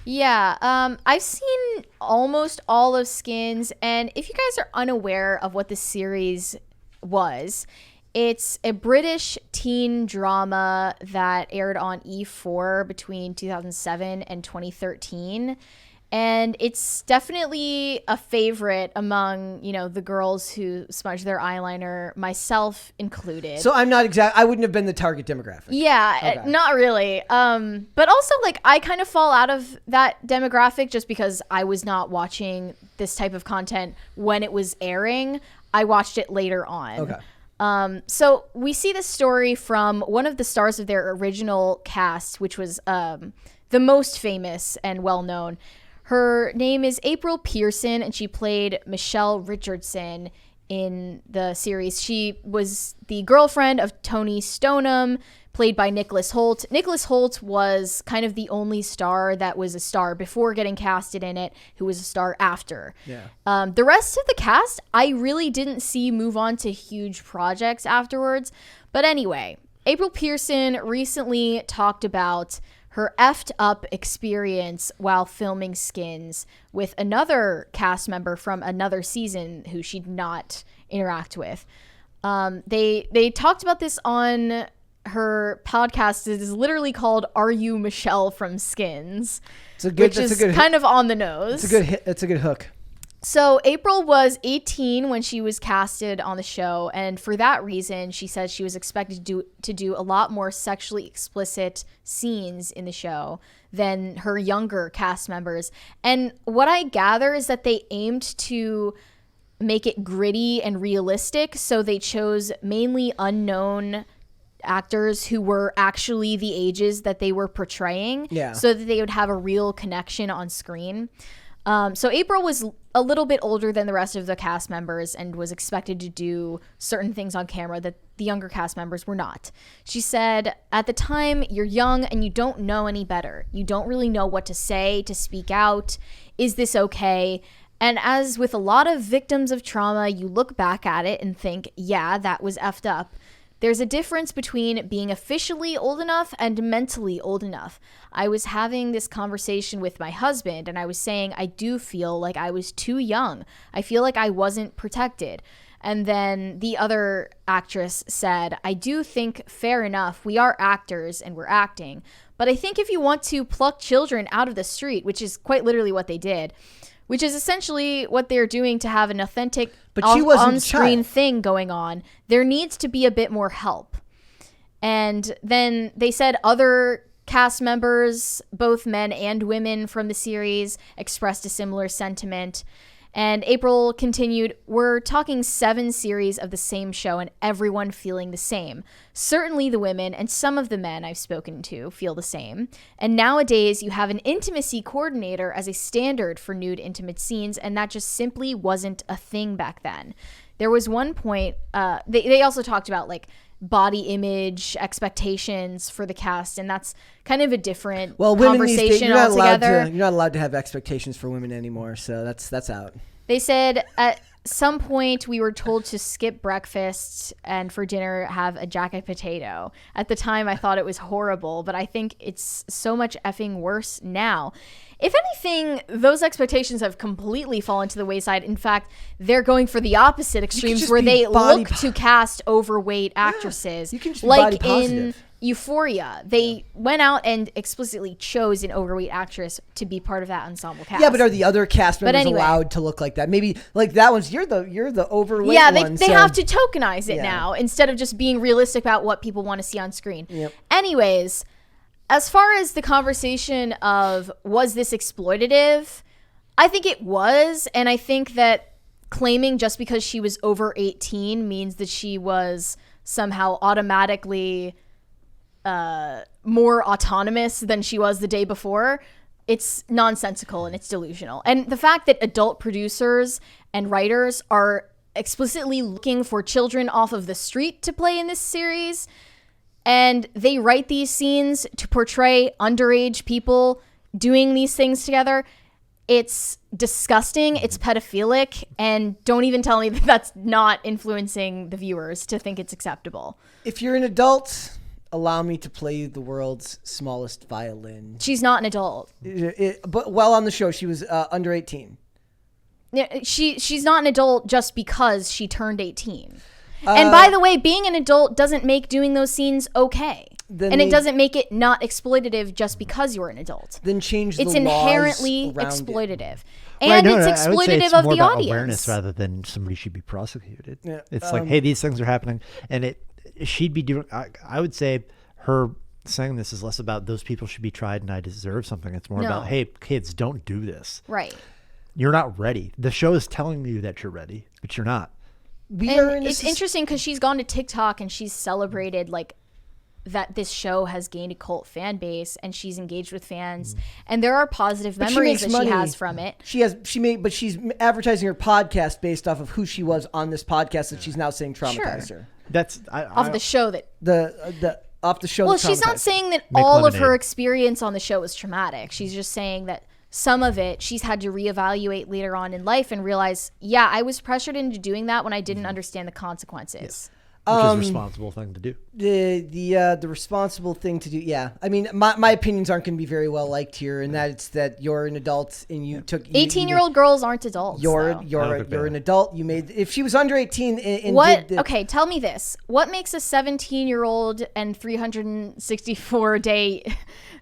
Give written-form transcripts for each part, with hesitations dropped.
Yeah, I've seen almost all of Skins, and if you guys are unaware of what the series was, it's a British teen drama that aired on E4 between 2007 and 2013. And it's definitely a favorite among, the girls who smudge their eyeliner, myself included. So I'm not I wouldn't have been the target demographic. Yeah, okay. Not really. But also, I kind of fall out of that demographic just because I was not watching this type of content when it was airing. I watched it later on. Okay. So we see this story from one of the stars of their original cast, which was the most famous and well-known. Her name is April Pearson, and she played Michelle Richardson in the series. She was the girlfriend of Tony Stoneham, played by Nicholas Hoult. Nicholas Hoult was kind of the only star that was a star before getting casted in it, who was a star after. Yeah. The rest of the cast, I really didn't see move on to huge projects afterwards. But anyway, April Pearson recently talked about her effed up experience while filming Skins with another cast member from another season who she did not interact with. They talked about this on her podcast. It is literally called "Are You Michelle from Skins?" Which is kind of on the nose. It's a good hook. So April was 18 when she was casted on the show, and for that reason, she says she was expected to do a lot more sexually explicit scenes in the show than her younger cast members. And what I gather is that they aimed to make it gritty and realistic, so they chose mainly unknown actors who were actually the ages that they were portraying, so that they would have a real connection on screen. So April was a little bit older than the rest of the cast members and was expected to do certain things on camera that the younger cast members were not. She said, "At the time, you're young and you don't know any better. You don't really know what to say, to speak out. Is this okay? And as with a lot of victims of trauma, you look back at it and think, yeah, that was effed up. There's a difference between being officially old enough and mentally old enough. I was having this conversation with my husband, and I was saying I do feel like I was too young. I feel like I wasn't protected." And then the other actress said, "I do think, fair enough, we are actors and we're acting. But I think if you want to pluck children out of the street," which is quite literally what they did, which is essentially what they're doing to have an authentic on-screen thing going on, there needs to be a bit more help. And then they said other cast members, both men and women from the series, expressed a similar sentiment. And April continued, "We're talking 7 series of the same show and everyone feeling the same. Certainly the women and some of the men I've spoken to feel the same. And nowadays you have an intimacy coordinator as a standard for nude intimate scenes, and that just simply wasn't a thing back then." There was one point, they also talked about body image expectations for the cast, and that's kind of a different conversation altogether. You're not allowed to have expectations for women anymore, so that's out. They said at some point we were told to skip breakfast and for dinner have a jacket potato. At the time I thought it was horrible, but I think it's so much effing worse now. If anything, those expectations have completely fallen to the wayside. In fact, they're going for the opposite extremes where they look to cast overweight actresses. You can just be body positive. In Euphoria, they went out and explicitly chose an overweight actress to be part of that ensemble cast. Yeah, but are the other cast members allowed to look like that? Maybe that one's you're the overweight one. Yeah, they have to tokenize it now instead of just being realistic about what people want to see on screen. Yep. Anyways, as far as the conversation of was this exploitative, I think it was, and I think that claiming just because she was over 18 means that she was somehow automatically more autonomous than she was the day before, it's nonsensical and it's delusional. And the fact that adult producers and writers are explicitly looking for children off of the street to play in this series, and they write these scenes to portray underage people doing these things together, it's disgusting, it's pedophilic, and don't even tell me that that's not influencing the viewers to think it's acceptable. If you're an adult allow me to play the world's smallest violin. She's not an adult. But while on the show, she was under 18. Yeah, she's not an adult just because she turned 18. And by the way, being an adult doesn't make doing those scenes okay. And it doesn't make it not exploitative just because you're an adult. Then change the laws It's inherently around exploitative. it. And no, it's I would say exploitative it's of more the about audience. awareness rather than somebody should be prosecuted. Yeah, it's like, hey, these things are happening. And she'd be doing, I would say her saying this is less about those people should be tried and I deserve something. It's more about, hey, kids, don't do this. Right. You're not ready. The show is telling you that you're ready, but you're not. It's interesting because she's gone to TikTok and she's celebrated like that this show has gained a cult fan base and she's engaged with fans and there are positive memories that she has from it. But she's advertising her podcast based off of who she was on this podcast that she's now saying traumatized her. That's off the show that off the show. Well, she's not saying that all of her experience on the show was traumatic. She's just saying that some of it she's had to reevaluate later on in life and realize, yeah, I was pressured into doing that when I didn't understand the consequences. Yes. Which is a responsible thing to do. The responsible thing to do, yeah. I mean, my opinions aren't going to be very well liked here, and that's that you're an adult and you took 18-year-old girls aren't adults. You're an adult. You made if she was under 18 and what? Okay, tell me this: what makes a 17-year-old and 364 day,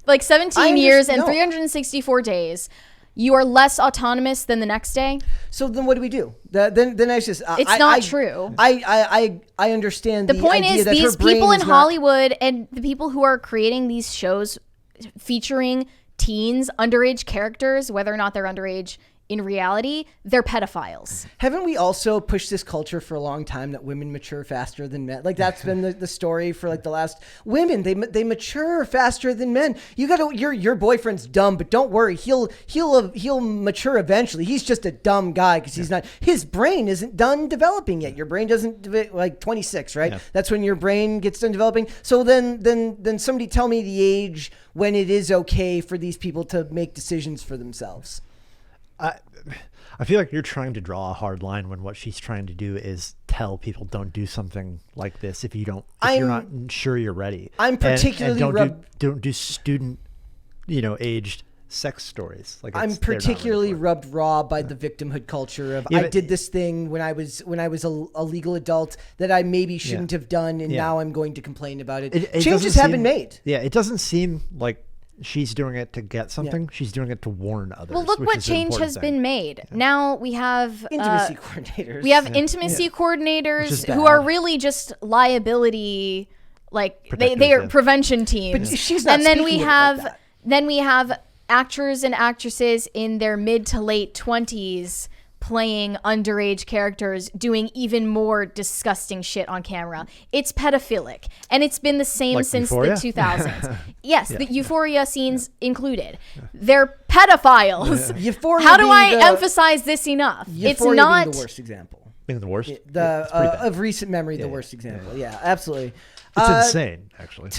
like 17 years and 364 days? You are less autonomous than the next day. So then, what do we do? Then I just it's not true. I understand. The point is, these people in Hollywood and the people who are creating these shows featuring teens, underage characters, whether or not they're underage in reality, they're pedophiles. Haven't we also pushed this culture for a long time that women mature faster than men? Like that's been the story for like the last women. They mature faster than men. You got to your boyfriend's dumb, but don't worry, he'll mature eventually. He's just a dumb guy because he's not. His brain isn't done developing yet. Your brain doesn't like 26, right? Yeah. That's when your brain gets done developing. So then somebody tell me the age when it is okay for these people to make decisions for themselves. I feel like you're trying to draw a hard line when what she's trying to do is tell people don't do something like this if you're not sure you're ready. I'm particularly don't do student, aged sex stories. Like I'm particularly rubbed raw by the victimhood culture of I did this thing when I was a legal adult that I maybe shouldn't have done, and now I'm going to complain about it. Changes have been made. Yeah, it doesn't seem like she's doing it to get something. Yeah. She's doing it to warn others. Well, look what change has been made. Yeah. Now we have intimacy coordinators. We have intimacy coordinators who are really just liability, like they are prevention teams. But she's not. And then we have actors and actresses in their mid to late 20s playing underage characters doing even more disgusting shit on camera. It's pedophilic, and it's been the same since Euphoria? The 2000s. Yes, the Euphoria scenes included. They're pedophiles. Euphoria How do I emphasize this enough? Euphoria it's not being the worst example. Being the worst? Of recent memory, the worst example. Yeah, absolutely. It's insane, actually.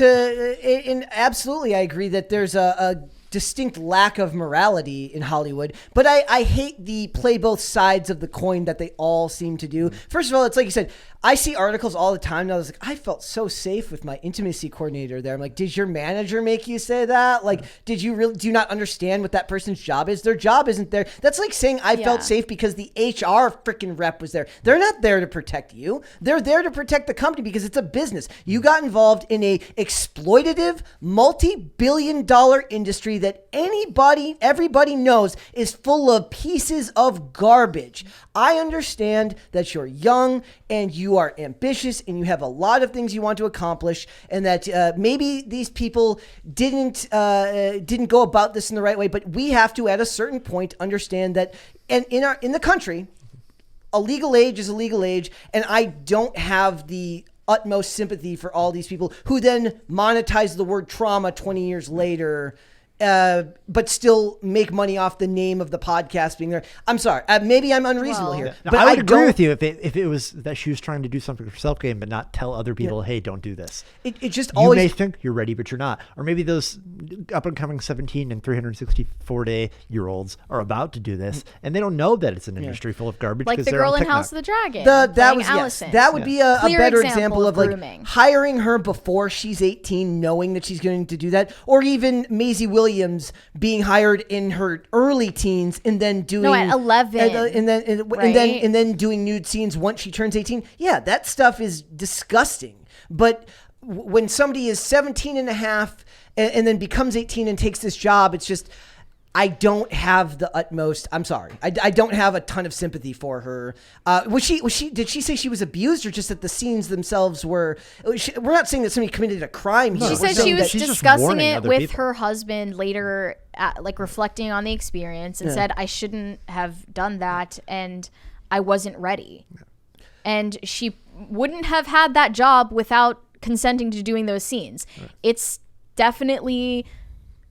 Absolutely, I agree that there's a distinct lack of morality in Hollywood, but I hate the play both sides of the coin that they all seem to do. First of all, it's like you said, I see articles all the time and I was like, I felt so safe with my intimacy coordinator there. I'm like, did your manager make you say that? Like, do you not understand what that person's job is? Their job isn't there. That's like saying I felt safe because the HR freaking rep was there. They're not there to protect you. They're there to protect the company because it's a business. You got involved in a exploitative, multi-billion-dollar industry that everybody knows is full of pieces of garbage. I understand that you're young and you are ambitious and you have a lot of things you want to accomplish, and that maybe these people didn't go about this in the right way. But we have to, at a certain point, understand that, and in the country, a legal age is a legal age, and I don't have the utmost sympathy for all these people who then monetize the word trauma 20 years later but still make money off the name of the podcast being there. I'm sorry. Maybe I'm unreasonable here. No, But I would agree don't- with you if it was that she was trying to do something for self-gain, but not tell other people, hey, don't do this. It just You always... may think you're ready, but you're not. Or maybe those up-and-coming 17 and 364-day-year-olds are about to do this, and they don't know that it's an industry full of garbage. Like the they're girl on in TikTok. House of the Dragon. That was Allison. yes. That would be a Clear better example example of like grooming. hiring her before she's 18, knowing that she's going to do that, or even Maisie Williams being hired in her early teens and then doing at 11, and then doing nude scenes once she turns 18. Yeah, that stuff is disgusting. But when somebody is 17 and a half and then becomes 18 and takes this job, it's just, I don't have the utmost. I'm sorry. I don't have a ton of sympathy for her. Did she say she was abused, or just that the scenes themselves were? We're not saying that somebody committed a crime here. She We're said saying she was that- she's just discussing warning it other with people. her husband later, like reflecting on the experience, and said, I shouldn't have done that, and I wasn't ready. And she wouldn't have had that job without consenting to doing those scenes. It's definitely...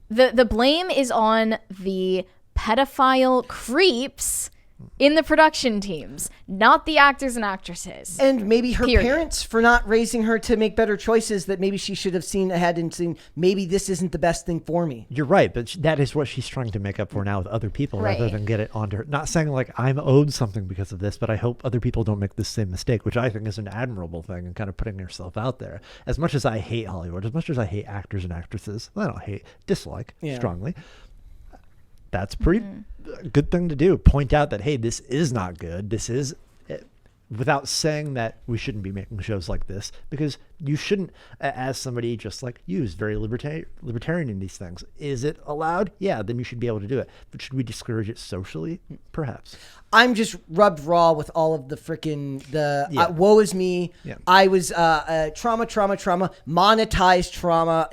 The blame is on the pedophile creeps in the production teams, not the actors and actresses. And maybe her Period. parents for not raising her to make better choices that maybe she should have seen ahead and seen, maybe this isn't the best thing for me. You're right, but that is what she's trying to make up for now with other people rather Right. than get it onto her. Not saying like I'm owed something because of this, but I hope other people don't make the same mistake, which I think is an admirable thing and kind of putting yourself out there. As much as I hate Hollywood, as much as I hate actors and actresses, I don't dislike strongly. That's a pretty good thing to do. Point out that, hey, this is not good. This is, without saying that we shouldn't be making shows like this, because you shouldn't, as somebody just like you, who's very libertarian in these things. Is it allowed? Yeah, then you should be able to do it. But should we discourage it socially? Perhaps. I'm just rubbed raw with all of the freaking woe is me. Yeah. I was trauma, monetized trauma.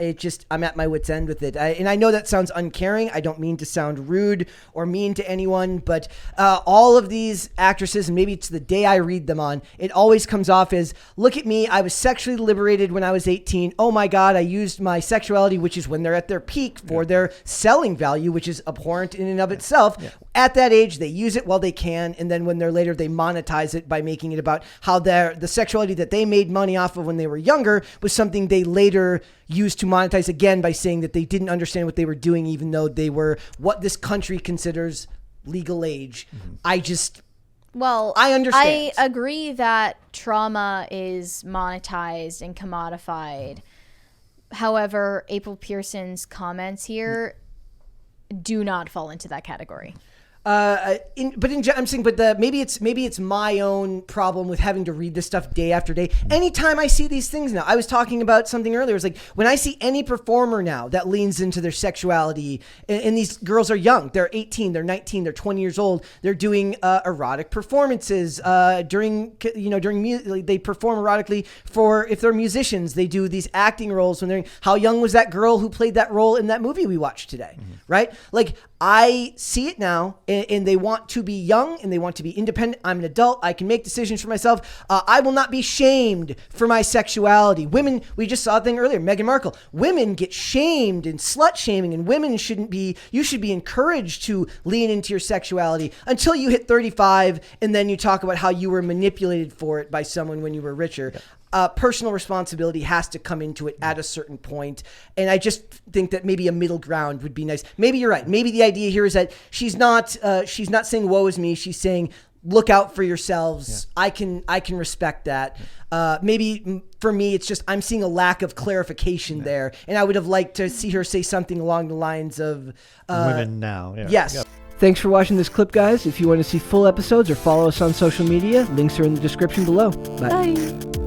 I'm at my wit's end with it. And I know that sounds uncaring. I don't mean to sound rude or mean to anyone, but all of these actresses, and maybe it's the day I read them on, it always comes off as, look at me, I was sexually liberated when I was 18. Oh my God, I used my sexuality, which is when they're at their peak, for their selling value, which is abhorrent in and of itself. Yeah. At that age, they use it while they can, and then when they're later, they monetize it by making it about how the sexuality that they made money off of when they were younger was something they later used to monetize again by saying that they didn't understand what they were doing, even though they were what this country considers legal age. Mm-hmm. I understand. I agree that trauma is monetized and commodified. However, April Pearson's comments here do not fall into that category. I'm saying, maybe it's my own problem with having to read this stuff day after day. Anytime I see these things now, I was talking about something earlier. It's like when I see any performer now that leans into their sexuality, and these girls are young, they're 18, they're 19, they're 20 years old. They're doing erotic performances during music. They perform erotically if they're musicians. They do these acting roles when they're. How young was that girl who played that role in that movie we watched today? Mm-hmm. Right? Like, I see it now, and they want to be young and they want to be independent. I'm an adult. I can make decisions for myself. I will not be shamed for my sexuality. Women, we just saw a thing earlier, Meghan Markle. Women get shamed and slut shaming, and women you should be encouraged to lean into your sexuality until you hit 35, and then you talk about how you were manipulated for it by someone when you were richer. Personal responsibility has to come into it at a certain point. And I just think that maybe a middle ground would be nice. Maybe you're right. Maybe the idea here is that she's not saying woe is me. She's saying look out for yourselves. Yeah. I can respect that. Maybe for me, it's just I'm seeing a lack of clarification there. And I would have liked to see her say something along the lines of women now. Yeah. Yes. Yep. Thanks for watching this clip, guys. If you want to see full episodes or follow us on social media, links are in the description below. Bye. Bye.